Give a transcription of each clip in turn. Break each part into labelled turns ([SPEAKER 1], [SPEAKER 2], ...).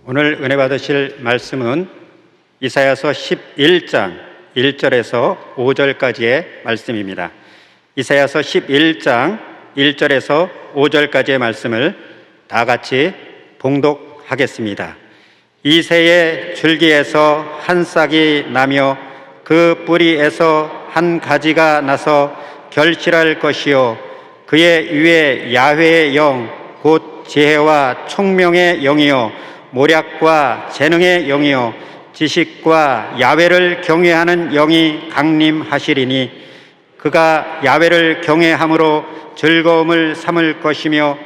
[SPEAKER 1] 오늘 은혜 받으실 말씀은 이사야서 11장 1절에서 5절까지의 말씀입니다. 이사야서 11장 1절에서 5절까지의 말씀을 다 같이 봉독하겠습니다. 이새의 줄기에서 한 싹이 나며 그 뿌리에서 한 가지가 나서 결실할 것이요 그의 위에 야훼의 영 곧 지혜와 총명의 영이요 모략과 재능의 영이요 지식과 야훼를 경외하는 영이 강림하시리니 그가 야훼를 경외함으로 즐거움을 삼을 것이며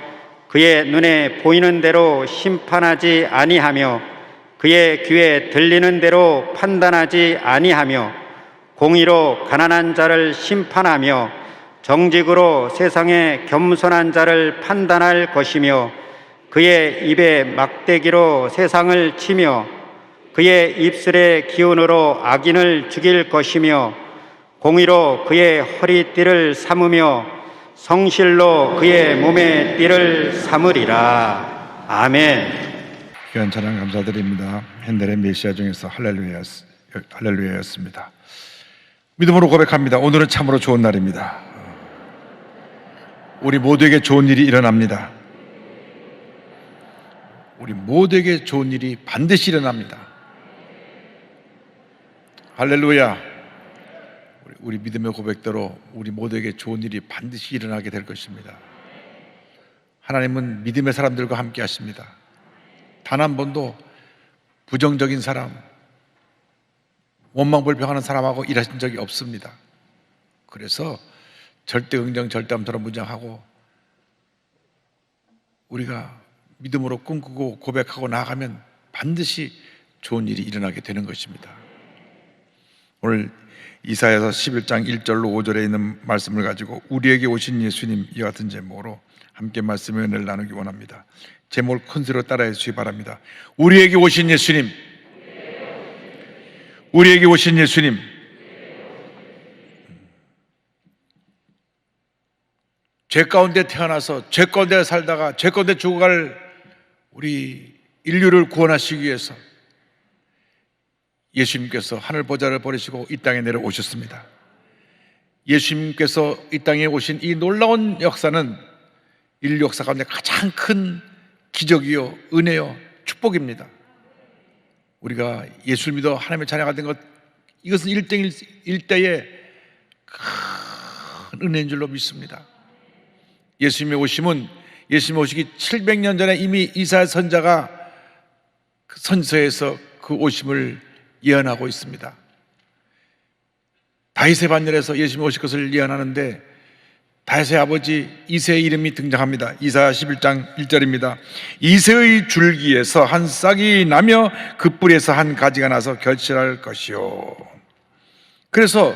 [SPEAKER 1] 그의 눈에 보이는 대로 심판하지 아니하며 그의 귀에 들리는 대로 판단하지 아니하며 공의로 가난한 자를 심판하며 정직으로 세상에 겸손한 자를 판단할 것이며 그의 입에 막대기로 세상을 치며 그의 입술의 기운으로 악인을 죽일 것이며 공의로 그의 허리띠를 삼으며 성실로 그의 몸의 띠를 삼으리라. 아멘.
[SPEAKER 2] 귀한 찬양 감사드립니다. 핸델의 메시아 중에서 할렐루야였습니다. 믿음으로 고백합니다. 오늘은 참으로 좋은 날입니다. 우리 모두에게 좋은 일이 일어납니다. 우리 모두에게 좋은 일이 반드시 일어납니다. 할렐루야. 우리 믿음의 고백대로 우리 모두에게 좋은 일이 반드시 일어나게 될 것입니다. 하나님은 믿음의 사람들과 함께 하십니다. 단 한 번도 부정적인 사람, 원망불평하는 사람하고 일하신 적이 없습니다. 그래서 절대 긍정, 절대 암토록 무장하고 우리가 믿음으로 꿈꾸고 고백하고 나아가면 반드시 좋은 일이 일어나게 되는 것입니다. 오늘 이사야서 11장 1절로 5절에 있는 말씀을 가지고 우리에게 오신 예수님 이와 같은 제목으로 함께 말씀의 은혜를 나누기 원합니다. 제목을 큰 소리로 따라해 주시기 바랍니다. 우리에게 오신 예수님, 우리에게 오신 예수님. 죄 가운데 태어나서 죄 가운데 살다가 죄 가운데 죽어갈 우리 인류를 구원하시기 위해서 예수님께서 하늘 보좌를 버리시고 이 땅에 내려오셨습니다. 예수님께서 이 땅에 오신 이 놀라운 역사는 인류 역사 가운데 가장 큰 기적이요 은혜요 축복입니다. 우리가 예수를 믿어 하나님의 자녀가 된 것, 이것은 일대의 큰 은혜인 줄로 믿습니다. 예수님의 오심은 예수님 오시기 700년 전에 이미 이사야 선자가 그 선서에서 그 오심을 예언하고 있습니다. 다윗의 반열에서 예수님이 오실 것을 예언하는데 다윗의 아버지 이새의 이름이 등장합니다. 이사야 11장 1절입니다. 이새의 줄기에서 한 싹이 나며 그 뿌리에서 한 가지가 나서 결실할 것이요. 그래서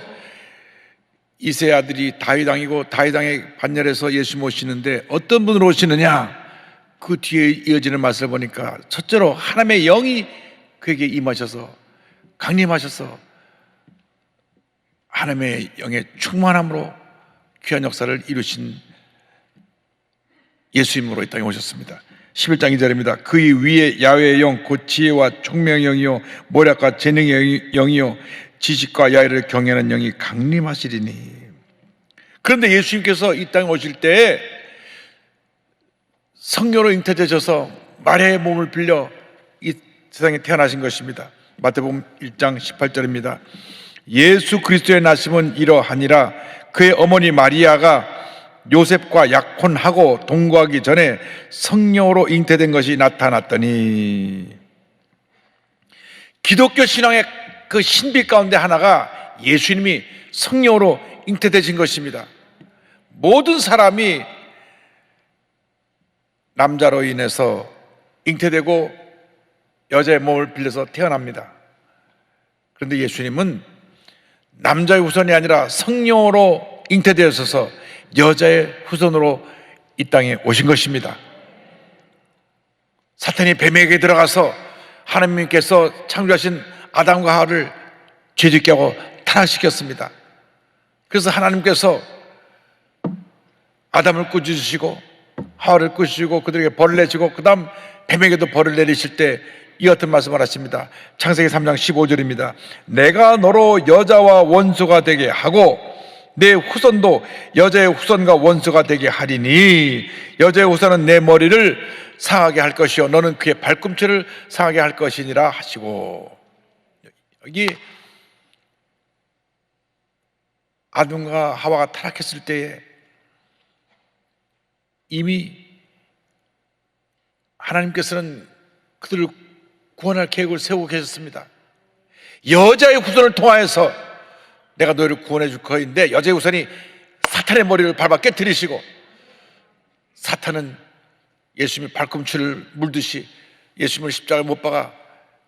[SPEAKER 2] 이새의 아들이 다윗 왕이고 다윗 왕의 반열에서 예수님 오시는데 어떤 분으로 오시느냐? 그 뒤에 이어지는 말씀을 보니까 첫째로 하나님의 영이 그에게 임하셔서 강림하셔서 하나님의 영의 충만함으로 귀한 역사를 이루신 예수님으로 이 땅에 오셨습니다. 11장 2절입니다. 그의 위에 야훼의 영 곧 지혜와 총명의 영이요 모략과 재능의 영이요 지식과 야훼를 경외하는 영이 강림하시리니. 그런데 예수님께서 이 땅에 오실 때에 성녀로 잉태되셔서 마리아의 몸을 빌려 이 세상에 태어나신 것입니다. 마태복음 1장 18절입니다. 예수 그리스도의 나심은 이러하니라. 그의 어머니 마리아가 요셉과 약혼하고 동거하기 전에 성령으로 잉태된 것이 나타났더니. 기독교 신앙의 그 신비 가운데 하나가 예수님이 성령으로 잉태되신 것입니다. 모든 사람이 남자로 인해서 잉태되고 여자의 몸을 빌려서 태어납니다. 그런데 예수님은 남자의 후손이 아니라 성령으로 잉태되어서 여자의 후손으로 이 땅에 오신 것입니다. 사탄이 뱀에게 들어가서 하나님께서 창조하신 아담과 하와를 죄짓게 하고 타락시켰습니다. 그래서 하나님께서 아담을 꾸짖으시고 하와를 꾸짖으시고 그들에게 벌을 내시고 그 다음 뱀에게도 벌을 내리실 때 이 같은 말씀을 하십니다. 창세기 3장 15절입니다. 내가 너로 여자와 원수가 되게 하고 내 후손도 여자의 후손과 원수가 되게 하리니 여자의 후손은 내 머리를 상하게 할 것이요 너는 그의 발꿈치를 상하게 할 것이니라 하시고, 여기 아담과 하와가 타락했을 때에 이미 하나님께서는 그들을 구원할 계획을 세우고 계셨습니다. 여자의 후손을 통하여서 내가 너희를 구원해 줄 거인데, 여자의 후손이 사탄의 머리를 밟아 깨뜨리시고, 사탄은 예수님의 발꿈치를 물듯이 예수님을 십자가에 못 박아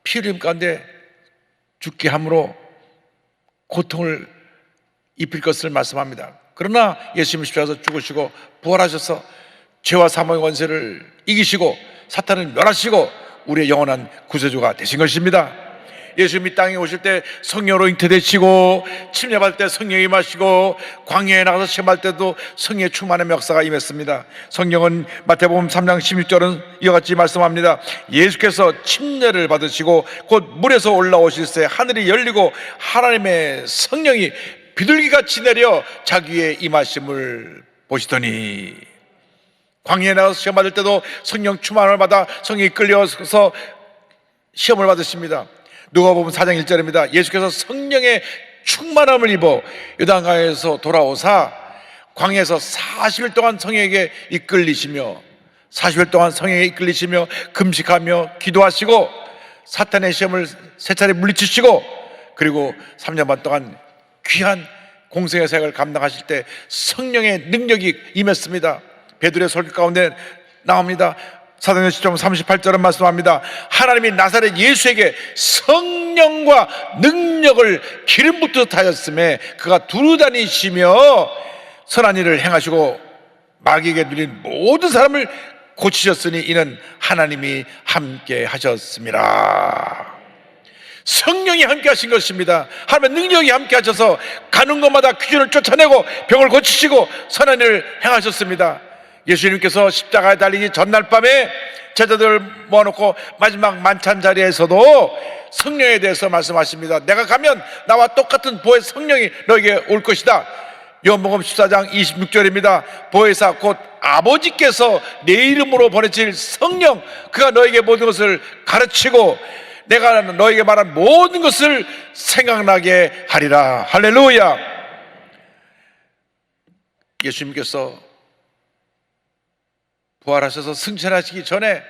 [SPEAKER 2] 피 흘림 가운데 죽게 함으로 고통을 입힐 것을 말씀합니다. 그러나 예수님이 십자가에서 죽으시고 부활하셔서 죄와 사망의 권세를 이기시고 사탄을 멸하시고 우리의 영원한 구세주가 되신 것입니다. 예수님이 땅에 오실 때 성령으로 잉태되시고 침례받을 때 성령이 임하시고 광야에 나가서 시험할 때도 성령의 충만한 역사가 임했습니다. 성경은 마태복음 3장 16절은 이와 같이 말씀합니다. 예수께서 침례를 받으시고 곧 물에서 올라오실 때 하늘이 열리고 하나님의 성령이 비둘기같이 내려 자기 위에 임하심을 보시더니, 광야에 나가서 시험 받을 때도 성령 충만을 받아 성령이 끌려서 시험을 받으십니다. 누가복음 4장 1절입니다. 예수께서 성령의 충만함을 입어 요단강에서 돌아오사 광야에서 40일 동안 성령에게 이끌리시며 40일 동안 성령에 이끌리시며 금식하며 기도하시고 사탄의 시험을 세 차례 물리치시고 그리고 3년 반 동안 귀한 공생의 사역을 감당하실 때 성령의 능력이 임했습니다. 베드로의 설교 가운데 나옵니다. 사도행전 10장 38절은 말씀합니다. 하나님이 나사렛 예수에게 성령과 능력을 기름 붓듯 하였음에 그가 두루 다니시며 선한 일을 행하시고 마귀에게 눌린 모든 사람을 고치셨으니 이는 하나님이 함께 하셨습니다. 성령이 함께 하신 것입니다. 하나님의 능력이 함께 하셔서 가는 곳마다 귀신을 쫓아내고 병을 고치시고 선한 일을 행하셨습니다. 예수님께서 십자가에 달리기 전날 밤에 제자들을 모아놓고 마지막 만찬 자리에서도 성령에 대해서 말씀하십니다. 내가 가면 나와 똑같은 보혜 성령이 너에게 올 것이다. 요한복음 14장 26절입니다. 보혜사 곧 아버지께서 내 이름으로 보내실 성령, 그가 너에게 모든 것을 가르치고 내가 너에게 말한 모든 것을 생각나게 하리라. 할렐루야. 예수님께서 부활하셔서 승천하시기 전에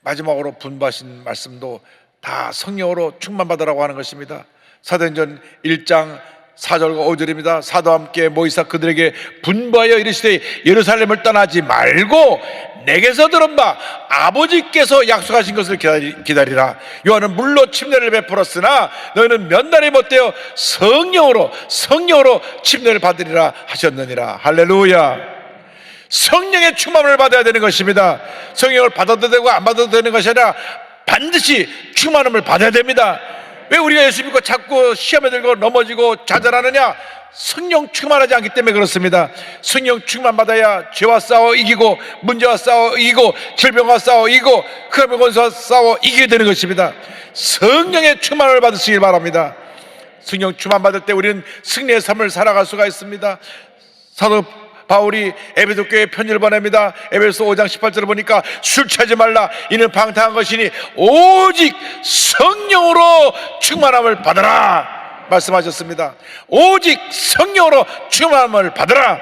[SPEAKER 2] 마지막으로 분부하신 말씀도 다 성령으로 충만받으라고 하는 것입니다. 사도행전 1장 4절과 5절입니다. 사도와 함께 모이사 그들에게 분부하여 이르시되 예루살렘을 떠나지 말고 내게서 들은 바 아버지께서 약속하신 것을 기다리라. 요한은 물로 침례를 베풀었으나 너희는 몇 날이 못되어 성령으로 침례를 받으리라 하셨느니라. 할렐루야. 성령의 충만을 받아야 되는 것입니다. 성령을 받아도 되고 안 받아도 되는 것이 아니라 반드시 충만함을 받아야 됩니다. 왜 우리가 예수 믿고 자꾸 시험에 들고 넘어지고 좌절하느냐? 성령 충만하지 않기 때문에 그렇습니다. 성령 충만 받아야 죄와 싸워 이기고 문제와 싸워 이기고 질병과 싸워 이기고 흑암의 권세와 싸워 이기게 되는 것입니다. 성령의 충만을 받으시길 바랍니다. 성령 충만 받을 때 우리는 승리의 삶을 살아갈 수가 있습니다. 사도 바울이 에베소 교회에 편지를 보냅니다. 에베소 5장 18절을 보니까 술 취하지 말라. 이는 방탕한 것이니 오직 성령으로 충만함을 받으라 말씀하셨습니다. 오직 성령으로 충만함을 받으라.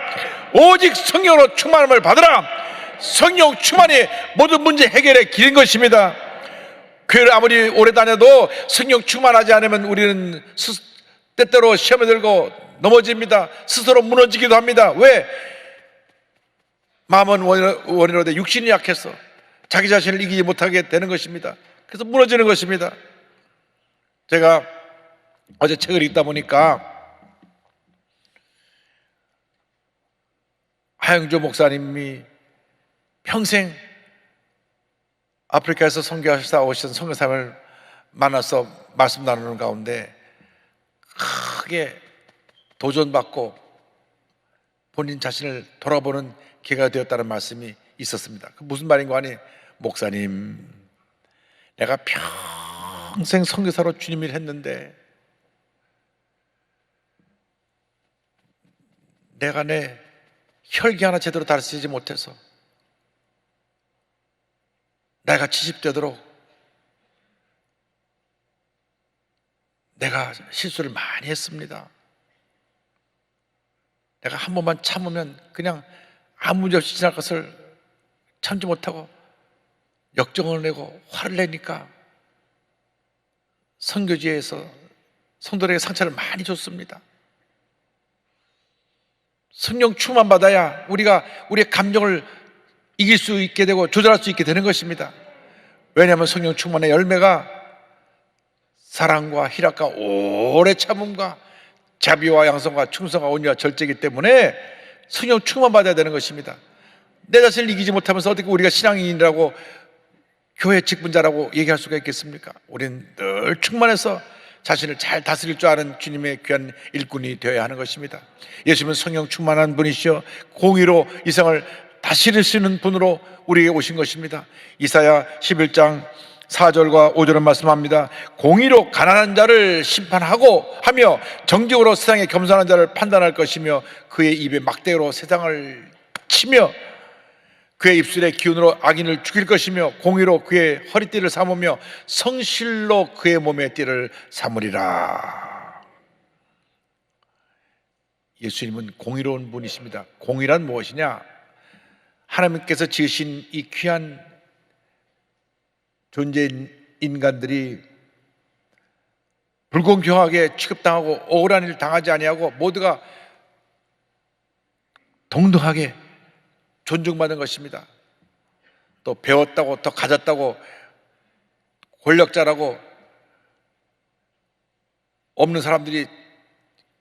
[SPEAKER 2] 오직 성령으로 충만함을 받으라. 성령 충만이 모든 문제 해결의 길인 것입니다. 교회를 아무리 오래 다녀도 성령 충만하지 않으면 우리는 때때로 시험에 들고 넘어집니다. 스스로 무너지기도 합니다. 왜? 마음은 원이로되 육신이 약해서 자기 자신을 이기지 못하게 되는 것입니다. 그래서 무너지는 것입니다. 제가 어제 책을 읽다 보니까 하영조 목사님이 평생 아프리카에서 선교하시다 오신 선교사님을 만나서 말씀 나누는 가운데 크게 도전받고 본인 자신을 돌아보는 기회가 되었다는 말씀이 있었습니다. 무슨 말인가 하니, 목사님, 내가 평생 선교사로 주님 일 했는데 내가 내 혈기 하나 제대로 다스리지 못해서 내가 70되도록 내가 실수를 많이 했습니다. 내가 한 번만 참으면 그냥 아무 문제 없이 지날 것을 참지 못하고 역정을 내고 화를 내니까 선교지에서 성도들에게 상처를 많이 줬습니다. 성령 충만 받아야 우리가 우리의 감정을 이길 수 있게 되고 조절할 수 있게 되는 것입니다. 왜냐하면 성령 충만의 열매가 사랑과 희락과 오래 참음과 자비와 양성과 충성과 온유와 절제이기 때문에 성령 충만 받아야 되는 것입니다. 내 자신을 이기지 못하면서 어떻게 우리가 신앙인이라고 교회 직분자라고 얘기할 수가 있겠습니까? 우리는 늘 충만해서 자신을 잘 다스릴 줄 아는 주님의 귀한 일꾼이 되어야 하는 것입니다. 예수님은 성령 충만한 분이시여 공의로 이 세상을 다스리시는 분으로 우리에게 오신 것입니다. 이사야 11장 4절과 5절은 말씀합니다. 공의로 가난한 자를 심판하고 하며 정직으로 세상에 겸손한 자를 판단할 것이며 그의 입에 막대로 세상을 치며 그의 입술의 기운으로 악인을 죽일 것이며 공의로 그의 허리띠를 삼으며 성실로 그의 몸의 띠를 삼으리라. 예수님은 공의로운 분이십니다. 공의란 무엇이냐? 하나님께서 지으신 이 귀한 존재인 인간들이 불공평하게 취급당하고 억울한 일을 당하지 아니하고 모두가 동등하게 존중받는 것입니다. 또 배웠다고 더 가졌다고 권력자라고 없는 사람들이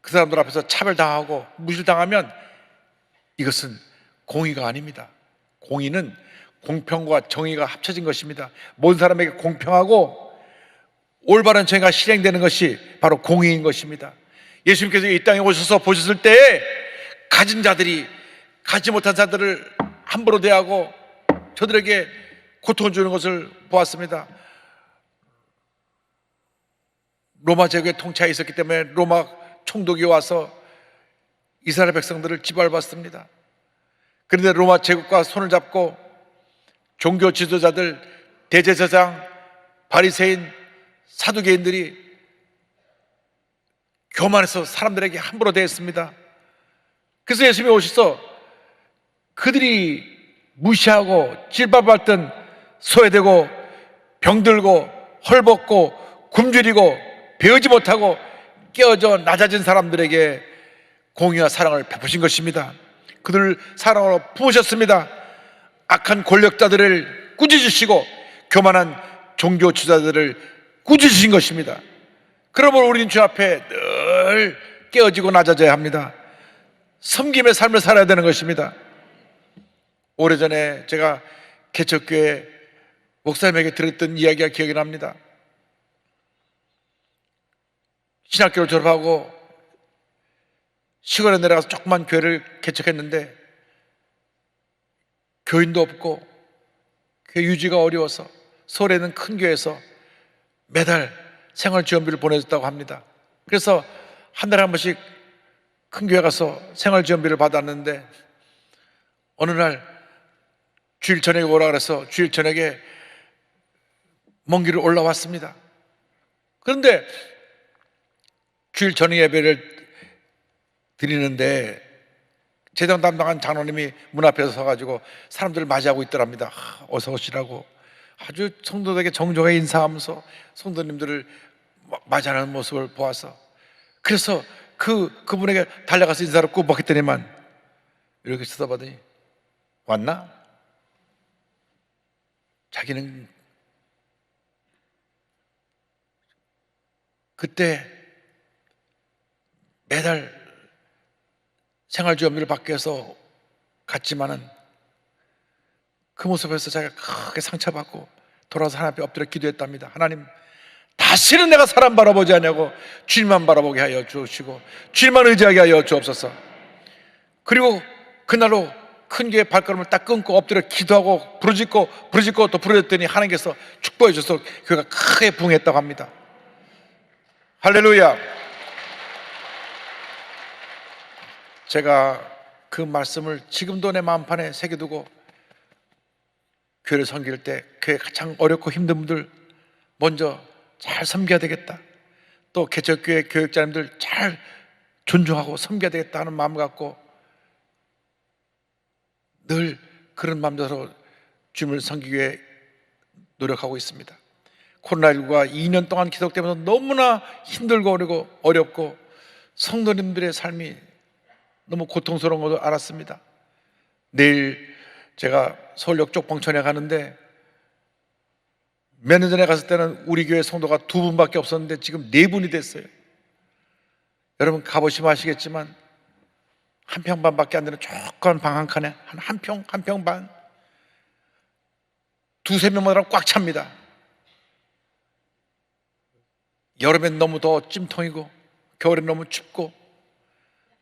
[SPEAKER 2] 그 사람들 앞에서 차별당하고 무시당하면 이것은 공의가 아닙니다. 공의는 공평과 정의가 합쳐진 것입니다. 모든 사람에게 공평하고 올바른 정의가 실행되는 것이 바로 공의인 것입니다. 예수님께서 이 땅에 오셔서 보셨을 때에 가진 자들이 가지 못한 자들을 함부로 대하고 저들에게 고통을 주는 것을 보았습니다. 로마 제국의 통치하에 있었기 때문에 로마 총독이 와서 이스라엘 백성들을 짓밟았습니다. 그런데 로마 제국과 손을 잡고 종교 지도자들, 대제사장, 바리새인, 사두개인들이 교만해서 사람들에게 함부로 대했습니다. 그래서 예수님이 오셔서 그들이 무시하고 질밟았던 소외되고 병들고 헐벗고 굶주리고 배우지 못하고 깨어져 낮아진 사람들에게 공의와 사랑을 베푸신 것입니다. 그들을 사랑으로 품으셨습니다. 악한 권력자들을 꾸짖으시고 교만한 종교 지도자들을 꾸짖으신 것입니다. 그러므로 우리는 주 앞에 늘 깨어지고 낮아져야 합니다. 섬김의 삶을 살아야 되는 것입니다. 오래전에 제가 개척교회 목사님에게 들었던 이야기가 기억이 납니다. 신학교를 졸업하고 시골에 내려가서 조그만 교회를 개척했는데 교인도 없고 교회 유지가 어려워서 서울에 있는 큰 교회에서 매달 생활지원비를 보내줬다고 합니다. 그래서 한 달에 한 번씩 큰 교회 가서 생활지원비를 받았는데 어느 날 주일 저녁에 오라 그래서 주일 저녁에 먼 길을 올라왔습니다. 그런데 주일 저녁 예배를 드리는데 재정 담당한 장로님이 문 앞에서 서가지고 사람들을 맞이하고 있더랍니다. 어서 오시라고 아주 성도들에게 정중하게 인사하면서 성도님들을 맞이하는 모습을 보아서 그래서 그분에게 달려가서 인사를 꼭 먹겠더니만 이렇게 쳐다보더니 왔나? 자기는 그때 매달 생활지원비를 받기 위해서 갔지만은 그 모습에서 자기가 크게 상처받고 돌아서 하나님 앞에 엎드려 기도했답니다. 하나님, 다시는 내가 사람 바라보지 않냐고 주님만 바라보게 하여 주시고 주님만 의지하게 하여 주옵소서. 그리고 그날로 큰 교회 발걸음을 딱 끊고 엎드려 기도하고 부르짖고 또 부르짖더니 하나님께서 축복해 주셔서 교회가 크게 부흥했다고 합니다. 할렐루야. 제가 그 말씀을 지금도 내 마음판에 새겨두고 교회를 섬길 때 교회 가장 어렵고 힘든 분들 먼저 잘 섬겨야 되겠다, 또 개척교회 교육자님들 잘 존중하고 섬겨야 되겠다 하는 마음 갖고 늘 그런 마음대로 주님을 섬기기 위해 노력하고 있습니다. 코로나19가 2년 동안 기록되면서 너무나 힘들고 어렵고 성도님들의 삶이 너무 고통스러운 것을 알았습니다. 내일 제가 서울역 쪽방촌에 가는데 몇 년 전에 갔을 때는 우리 교회 성도가 2분밖에 없었는데 지금 4분이 됐어요. 여러분 가보시면 아시겠지만 한 평 반밖에 안 되는 조그만 방 한 칸에 한 평 반, 2-3명만 하면 꽉 찹니다. 여름엔 너무 더 찜통이고 겨울엔 너무 춥고,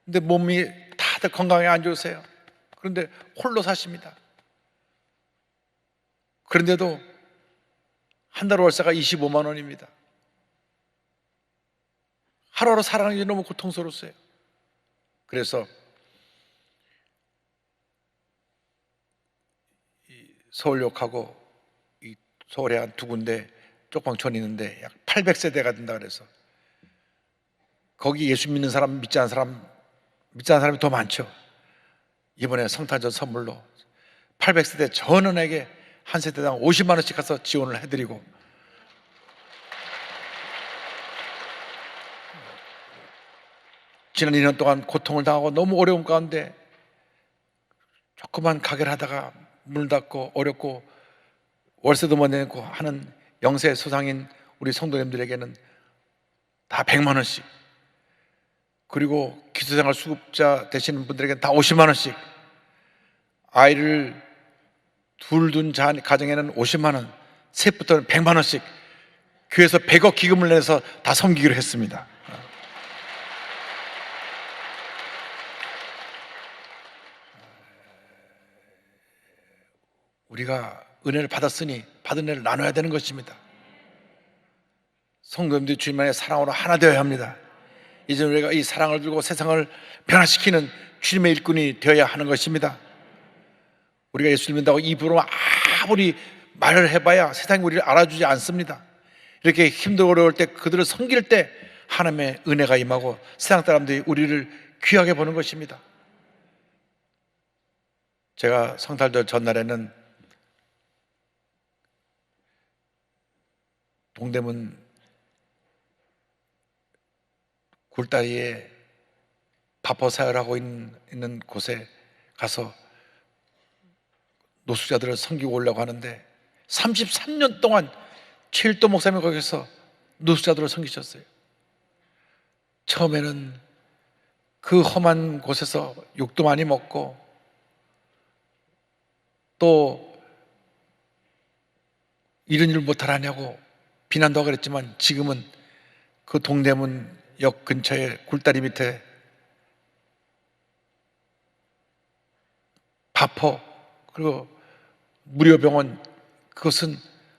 [SPEAKER 2] 근데 몸이 다들 건강에 안 좋으세요. 그런데 홀로 사십니다. 그런데도 한 달 월세가 25만 원입니다. 하루하루 살아가는 게 너무 고통스러웠어요. 그래서 서울역하고 이 서울에 한 2군데 쪽방촌이 있는데 약 800세대가 된다 그래서 거기 예수 믿는 사람, 믿지 않는 사람이 더 많죠. 이번에 성탄절 선물로 800세대 전원에게 한 세대당 50만 원씩 가서 지원을 해드리고, 지난 2년 동안 고통을 당하고 너무 어려운 가운데 조그만 가게를 하다가 문 닫고 어렵고 월세도 못 내고 하는 영세 소상인 우리 성도님들에게는 다 100만 원씩, 그리고 기초생활 수급자 되시는 분들에게는 다 50만 원씩, 아이를 둘 둔 가정에는 50만 원, 셋부터는 100만 원씩 교회에서 100억 기금을 내서 다 섬기기로 했습니다. 우리가 은혜를 받았으니 받은 은혜를 나눠야 되는 것입니다. 성도님들이 주님 안에 사랑으로 하나 되어야 합니다. 이제 우리가 이 사랑을 들고 세상을 변화시키는 주님의 일꾼이 되어야 하는 것입니다. 우리가 예수 믿는다고 입으로 아무리 말을 해봐야 세상이 우리를 알아주지 않습니다. 이렇게 힘들고 어려울 때 그들을 섬길 때 하나님의 은혜가 임하고 세상 사람들이 우리를 귀하게 보는 것입니다. 제가 성탄절 전날에는 동대문 굴다리에 바포 사역하고 있는 곳에 가서 노숙자들을 섬기고 오려고 하는데 33년 동안 최일도 목사님이 거기서 노숙자들을 섬기셨어요. 처음에는 그 험한 곳에서 욕도 많이 먹고 또 이런 일을 못하라냐고 비난도 하고 그랬지만 지금은 그 동대문 역 근처에 굴다리 밑에 바포 그리고 무료병원, 그것은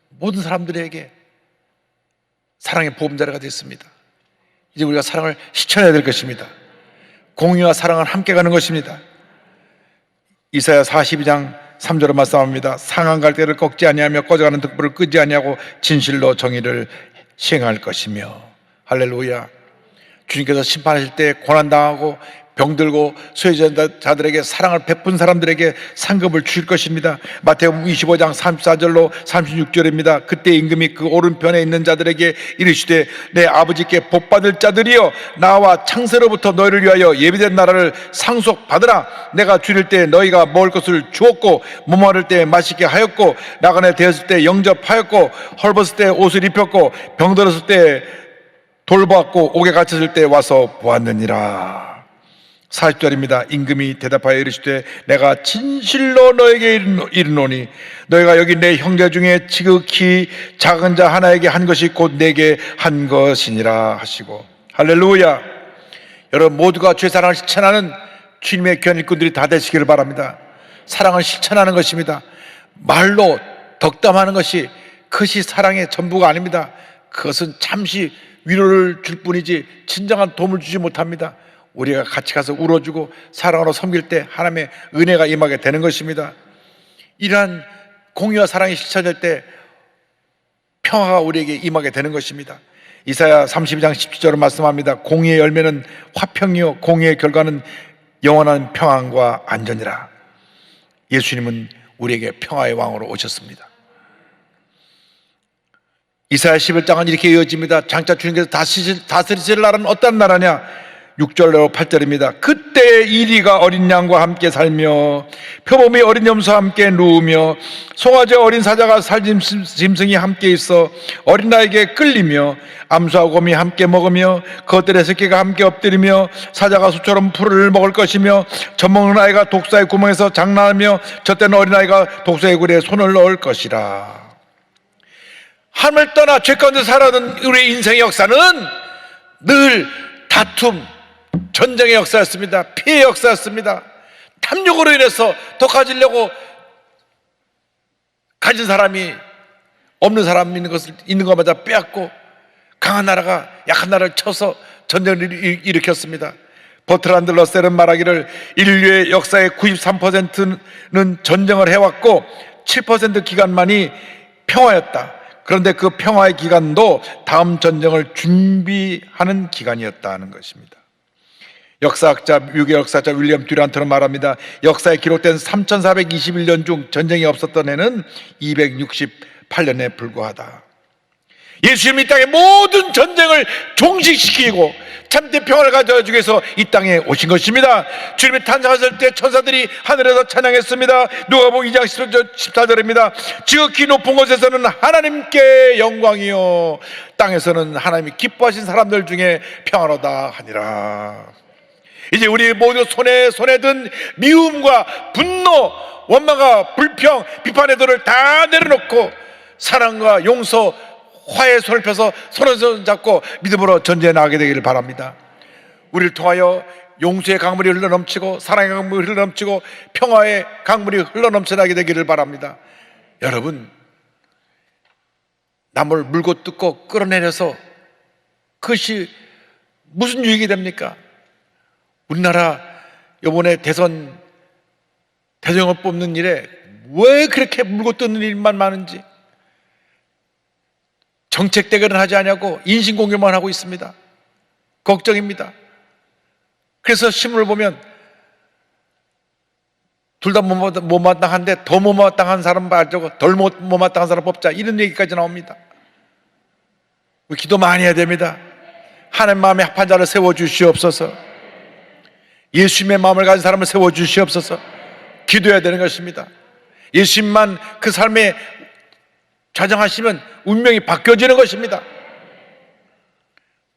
[SPEAKER 2] 모든 사람들에게 사랑의 보험자리가 됐습니다. 이제 우리가 사랑을 실천해야 될 것입니다. 공의와 사랑은 함께 가는 것입니다. 이사야 42장 3절로 말씀합니다. 상한 갈대를 꺾지 아니하며 꺼져가는 등불을 끄지 아니하고 진실로 정의를 시행할 것이며. 할렐루야. 주님께서 심판하실 때 고난당하고 병들고 소외자들에게 사랑을 베푼 사람들에게 상급을 주실 것입니다. 마태복음 25장 34절로 36절입니다. 그때 임금이 그 오른편에 있는 자들에게 이르시되 내 아버지께 복받을 자들이여 나와 창세로부터 너희를 위하여 예비된 나라를 상속받으라. 내가 줄일 때 너희가 먹을 것을 주었고 목마를 때 마시게 하였고 나그네 되었을 때 영접하였고 헐벗을 때 옷을 입혔고 병들었을 때 돌보았고 옥에 갇혔을 때 와서 보았느니라. 40절입니다. 임금이 대답하여 이르시되 내가 진실로 너에게 이르노니 너희가 여기 내 형제 중에 지극히 작은 자 하나에게 한 것이 곧 내게 한 것이니라 하시고. 할렐루야. 여러분 모두가 죄사랑을 실천하는 주님의 귀한 일꾼들이 다 되시기를 바랍니다. 사랑을 실천하는 것입니다. 말로 덕담하는 것이 그것이 사랑의 전부가 아닙니다. 그것은 잠시 위로를 줄 뿐이지 진정한 도움을 주지 못합니다. 우리가 같이 가서 울어주고 사랑으로 섬길 때 하나님의 은혜가 임하게 되는 것입니다. 이러한 공의와 사랑이 실천될 때 평화가 우리에게 임하게 되는 것입니다. 이사야 32장 17절로 말씀합니다. 공의의 열매는 화평이요 공의의 결과는 영원한 평안과 안전이라. 예수님은 우리에게 평화의 왕으로 오셨습니다. 이사야 11장은 이렇게 이어집니다. 장차 주님께서 다스리실 나라는 어떤 나라냐? 6절로 8절입니다. 그때 이리가 어린 양과 함께 살며 표범이 어린 염소와 함께 누우며 송아지 어린 사자가 살짐 짐승이 함께 있어 어린아이에게 끌리며 암수와 곰이 함께 먹으며 그것들의 새끼가 함께 엎드리며 사자가 소처럼 풀을 먹을 것이며 젖먹는 아이가 독사의 구멍에서 장난하며 젖대는 어린아이가 독사의 굴에 손을 넣을 것이라. 하늘을 떠나 죄 가운데 살아가는 우리의 인생의 역사는 늘 다툼, 전쟁의 역사였습니다. 피해의 역사였습니다. 탐욕으로 인해서 더 가지려고 가진 사람이 없는 사람 있는 것마다 빼앗고 강한 나라가 약한 나라를 쳐서 전쟁을 일으켰습니다. 버트란드 러셀은 말하기를 인류의 역사의 93%는 전쟁을 해왔고 7% 기간만이 평화였다. 그런데 그 평화의 기간도 다음 전쟁을 준비하는 기간이었다는 것입니다. 유교 역사학자 윌리엄 듀란트는 말합니다. 역사에 기록된 3421년 중 전쟁이 없었던 해는 268년에 불과하다. 예수님이 이 땅의 모든 전쟁을 종식시키고 참된 평화를 가져주기 위해서 이 땅에 오신 것입니다. 주님이 탄생하실 때 천사들이 하늘에서 찬양했습니다. 누가복음 2장 14절입니다. 지극히 높은 곳에서는 하나님께 영광이요 땅에서는 하나님이 기뻐하신 사람들 중에 평화로다 하니라. 이제 우리 모두 손에 든 미움과 분노, 원망과 불평, 비판의 돌을 다 내려놓고 사랑과 용서, 화해의 손을 펴서 손을 잡고 믿음으로 전쟁에 나가게 되기를 바랍니다. 우리를 통하여 용서의 강물이 흘러넘치고 사랑의 강물이 흘러넘치고 평화의 강물이 흘러넘쳐나게 되기를 바랍니다. 여러분, 남을 물고 뜯고 끌어내려서 그것이 무슨 유익이 됩니까? 우리나라 이번에 대통령을 뽑는 일에 왜 그렇게 물고 뜯는 일만 많은지, 정책 대결은 하지 않냐고 인신공격만 하고 있습니다. 걱정입니다. 그래서 신문을 보면 둘 다 못마땅한데 더 못마땅한 사람 말자고 덜 못마땅한 사람 뽑자, 이런 얘기까지 나옵니다. 우리 기도 많이 해야 됩니다. 하나님 마음에 합한 자를 세워주시옵소서. 예수님의 마음을 가진 사람을 세워주시옵소서. 기도해야 되는 것입니다. 예수님만 그 삶에 좌정하시면 운명이 바뀌어지는 것입니다.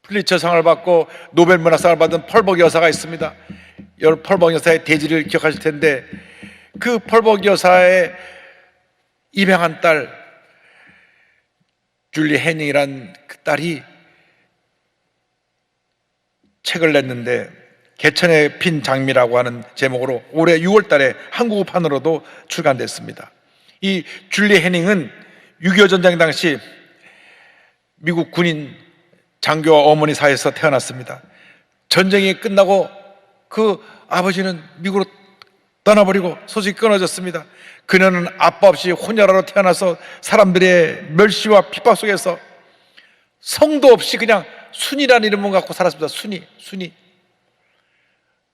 [SPEAKER 2] 플리처상을 받고 노벨 문학상을 받은 펄벅 여사가 있습니다. 여러분, 펄벅 여사의 대지를 기억하실 텐데 그 펄벅 여사의 입양한 딸 줄리 해닝이란 그 딸이 책을 냈는데 개천에 핀 장미라고 하는 제목으로 올해 6월 달에 한국어판으로도 출간됐습니다. 이 줄리 해닝은 6.25 전쟁 당시 미국 군인 장교와 어머니 사이에서 태어났습니다. 전쟁이 끝나고 그 아버지는 미국으로 떠나버리고 소식이 끊어졌습니다. 그녀는 아빠 없이 혼혈아로 태어나서 사람들의 멸시와 핍박 속에서 성도 없이 그냥 순이라는 이름을 갖고 살았습니다. 순이.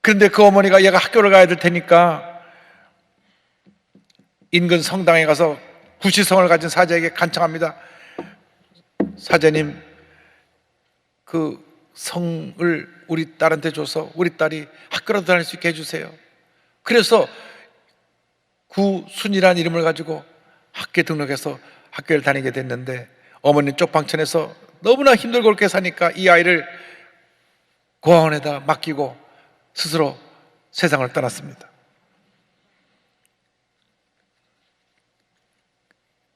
[SPEAKER 2] 그런데 그 어머니가 얘가 학교를 가야 될 테니까 인근 성당에 가서 구시성을 가진 사제에게 간청합니다. 사제님, 그 성을 우리 딸한테 줘서 우리 딸이 학교라도 다닐 수 있게 해주세요. 그래서 구순이라는 이름을 가지고 학교에 등록해서 학교를 다니게 됐는데 어머니는 쪽방촌에서 너무나 힘들고 그렇게 사니까 이 아이를 고아원에다 맡기고 스스로 세상을 떠났습니다.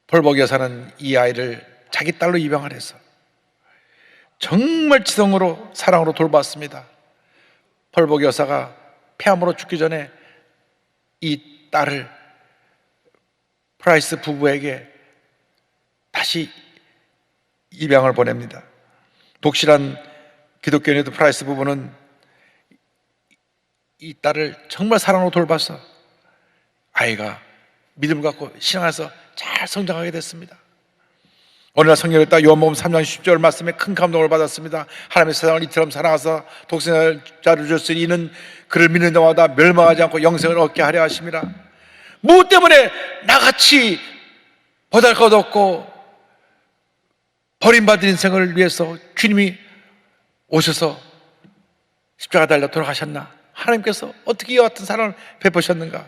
[SPEAKER 2] 펄벅 여사는 이 아이를 자기 딸로 입양을 해서 정말 지성으로 사랑으로 돌봤습니다. 펄벅 여사가 폐암으로 죽기 전에 이 딸을 프라이스 부부에게 다시 입양을 보냅니다. 독실한 기독교인에도 프라이스 부부는 이 딸을 정말 사랑으로 돌봐서 아이가 믿음을 갖고 신앙에서 잘 성장하게 됐습니다. 어느 날 성경을 읽다 요한복음 3장 10절 말씀에 큰 감동을 받았습니다. 하나님의 세상을 이처럼 사랑하사 독생자를 주셨으니 이는 그를 믿는 자마다 멸망하지 않고 영생을 얻게 하려 하심이라. 무엇 때문에 나같이 보잘것없고 버림받은 인생을 위해서 주님이 오셔서 십자가 달려 돌아가셨나? 하나님께서 어떻게 이와 같은 사랑을 베푸셨는가?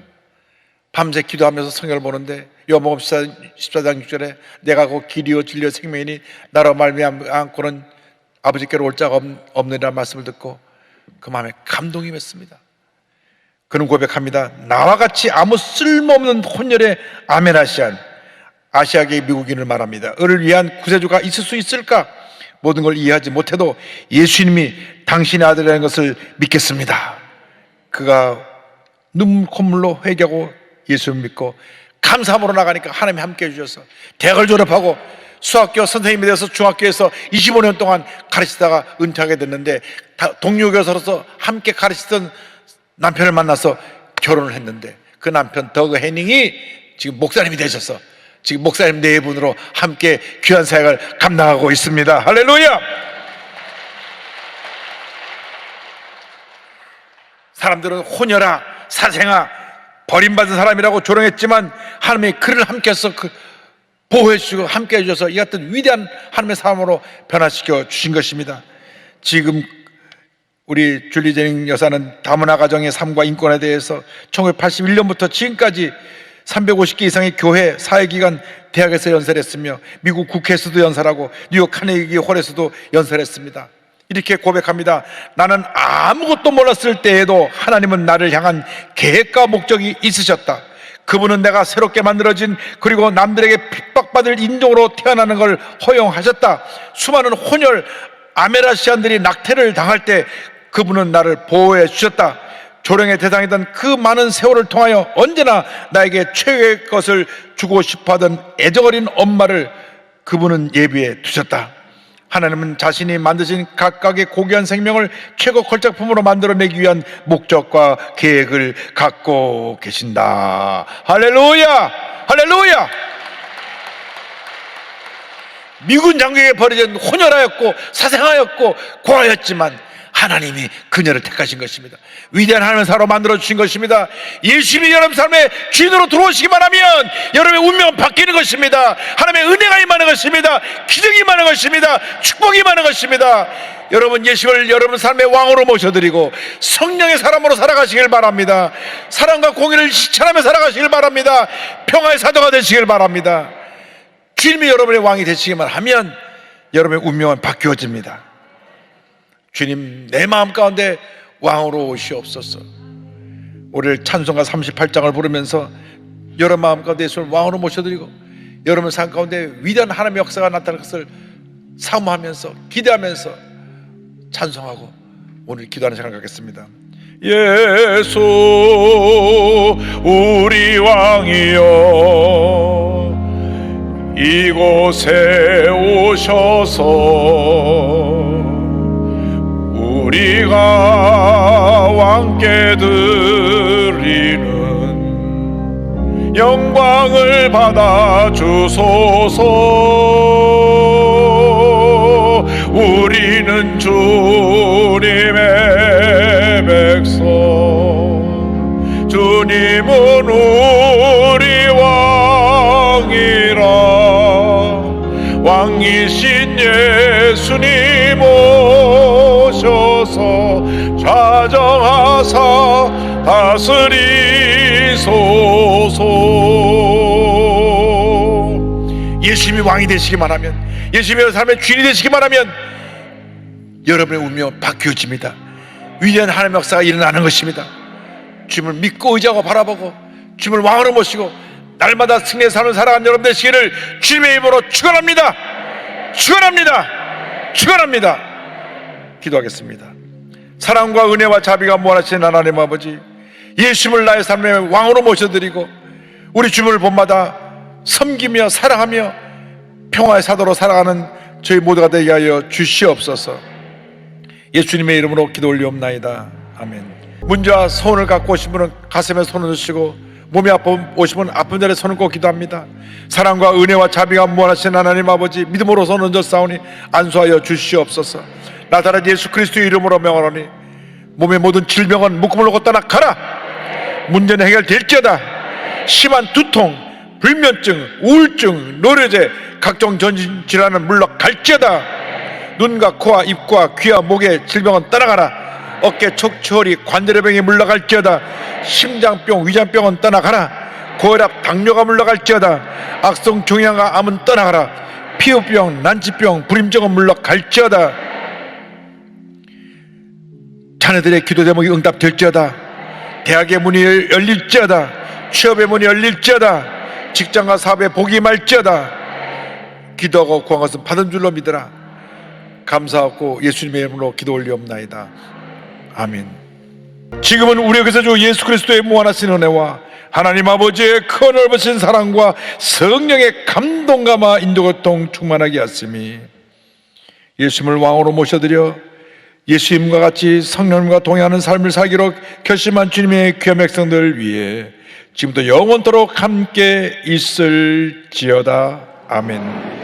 [SPEAKER 2] 밤새 기도하면서 성경을 보는데 요한복음 14장 6절에 내가 곧 길이요 진리요 생명이니 나로 말미암지 않고는 아버지께로 올 자가 없느니라 말씀을 듣고 그 마음에 감동이 맺습니다. 그는 고백합니다. 나와 같이 아무 쓸모없는 혼혈의 아메나시안, 아시아계 미국인을 말합니다. 을을 위한 구세주가 있을 수 있을까? 모든 걸 이해하지 못해도 예수님이 당신의 아들이라는 것을 믿겠습니다. 그가 눈물 콧물로 회개하고 예수를 믿고 감사함으로 나가니까 하나님이 함께 해주셔서 대학을 졸업하고 수학교 선생님이 되어서 중학교에서 25년 동안 가르치다가 은퇴하게 됐는데 동료 교사로서 함께 가르치던 남편을 만나서 결혼을 했는데 그 남편 더그 해닝이 지금 목사님이 되셔서 지금 목사님 네 분으로 함께 귀한 사역을 감당하고 있습니다. 할렐루야! 사람들은 혼혈아, 사생아, 버림받은 사람이라고 조롱했지만 하나님이 그를 함께해서 보호해 주시고 함께 해주셔서 이 같은 위대한 하나님의 사람으로 변화시켜 주신 것입니다. 지금 우리 줄리 제닝 여사는 다문화 가정의 삶과 인권에 대해서 1981년부터 지금까지 350개 이상의 교회, 사회기관, 대학에서 연설했으며 미국 국회에서도 연설하고 뉴욕 카네기 홀에서도 연설했습니다. 이렇게 고백합니다. 나는 아무것도 몰랐을 때에도 하나님은 나를 향한 계획과 목적이 있으셨다. 그분은 내가 새롭게 만들어진 그리고 남들에게 핍박받을 인종으로 태어나는 걸 허용하셨다. 수많은 혼혈 아메라시안들이 낙태를 당할 때 그분은 나를 보호해 주셨다. 조롱의 대상이던 그 많은 세월을 통하여 언제나 나에게 최고의 것을 주고 싶어하던 애정어린 엄마를 그분은 예비해 두셨다. 하나님은 자신이 만드신 각각의 고귀한 생명을 최고 걸작품으로 만들어내기 위한 목적과 계획을 갖고 계신다. 할렐루야! 할렐루야! 미군 장교에게 버려진 혼혈하였고 사생하였고 고아였지만 하나님이 그녀를 택하신 것입니다. 위대한 하나님의 사로 만들어주신 것입니다. 예수님이 여러분 삶의 주인으로 들어오시기만 하면 여러분의 운명은 바뀌는 것입니다. 하나님의 은혜가 임하는 것입니다. 기적이 임하는 것입니다. 축복이 임하는 것입니다. 여러분 예수를 여러분 삶의 왕으로 모셔드리고 성령의 사람으로 살아가시길 바랍니다. 사랑과 공의를 실천하며 살아가시길 바랍니다. 평화의 사도가 되시길 바랍니다. 주님이 여러분의 왕이 되시기만 하면 여러분의 운명은 바뀌어집니다. 주님 내 마음 가운데 왕으로 오시옵소서. 오늘 찬송가 38장을 부르면서 여러분 마음 가운데 예수를 왕으로 모셔드리고 여러분 삶 가운데 위대한 하나님의 역사가 나타날 것을 사모하면서 기대하면서 찬송하고 오늘 기도하는 시간을 갖겠습니다. 예수 우리 왕이여 이곳에 오셔서 우리가 왕께 드리는 영광을 받아 주소서. 우리는 주님의 백성, 주님은 우리 왕이라. 왕이신 예수님 오셔서 좌정하사 다스리소서. 예수님이 왕이 되시기만 하면, 예수님의 삶의 주인이 되시기만 하면 여러분의 운명은 바뀌어집니다. 위대한 하나님의 역사가 일어나는 것입니다. 주님을 믿고 의지하고 바라보고 주님을 왕으로 모시고 날마다 승리의 삶을 살아가는 여러분 되시기를 주님의 이름으로 축원합니다. 축원합니다. 축원합니다. 기도하겠습니다. 사랑과 은혜와 자비가 무한하신 하나님 아버지, 예수님을 나의 삶의 왕으로 모셔드리고 우리 주님을 본마다 섬기며 사랑하며 평화의 사도로 살아가는 저희 모두가 되게 하여 주시옵소서. 예수님의 이름으로 기도 올리옵나이다. 아멘. 문제와 소원을 갖고 오신 분은 가슴에 손을 드시고 몸이 아파 오신 분은 아픈 자리에 손을 꼭 기도합니다. 사랑과 은혜와 자비가 무한하신 하나님 아버지, 믿음으로 손을 얹어 싸우니 안수하여 주시옵소서. 나사렛 예수 그리스도의 이름으로 명하노니 몸의 모든 질병은 묶음을 놓고 떠나가라. 문제는 해결될지어다. 심한 두통, 불면증, 우울증, 노려제, 각종 전신 질환은 물러갈지어다. 눈과 코와 입과 귀와 목의 질병은 떠나가라. 어깨 척추허리 관절의 병이 물러갈지어다. 심장병 위장병은 떠나가라. 고혈압 당뇨가 물러갈지어다. 악성 종양과 암은 떠나가라. 피부병 난치병 불임증은 물러갈지어다. 자녀들의 기도 제목이 응답될지어다. 대학의 문이 열릴지어다. 취업의 문이 열릴지어다. 직장과 사업에 복이 임할지어다. 기도하고 구한 것은 받은 줄로 믿으라. 감사하고 예수님의 이름으로 기도 올리옵나이다. 아멘. 지금은 우리에게서 주 예수 그리스도의 무한하신 은혜와 하나님 아버지의 큰 넓으신 사랑과 성령의 감동감화 인도교통 충만하게 하심이 예수님을 왕으로 모셔드려 예수님과 같이 성령님과 동행하는 삶을 살기로 결심한 주님의 귀한 백성들을 위해 지금부터 영원토록 함께 있을지어다. 아멘.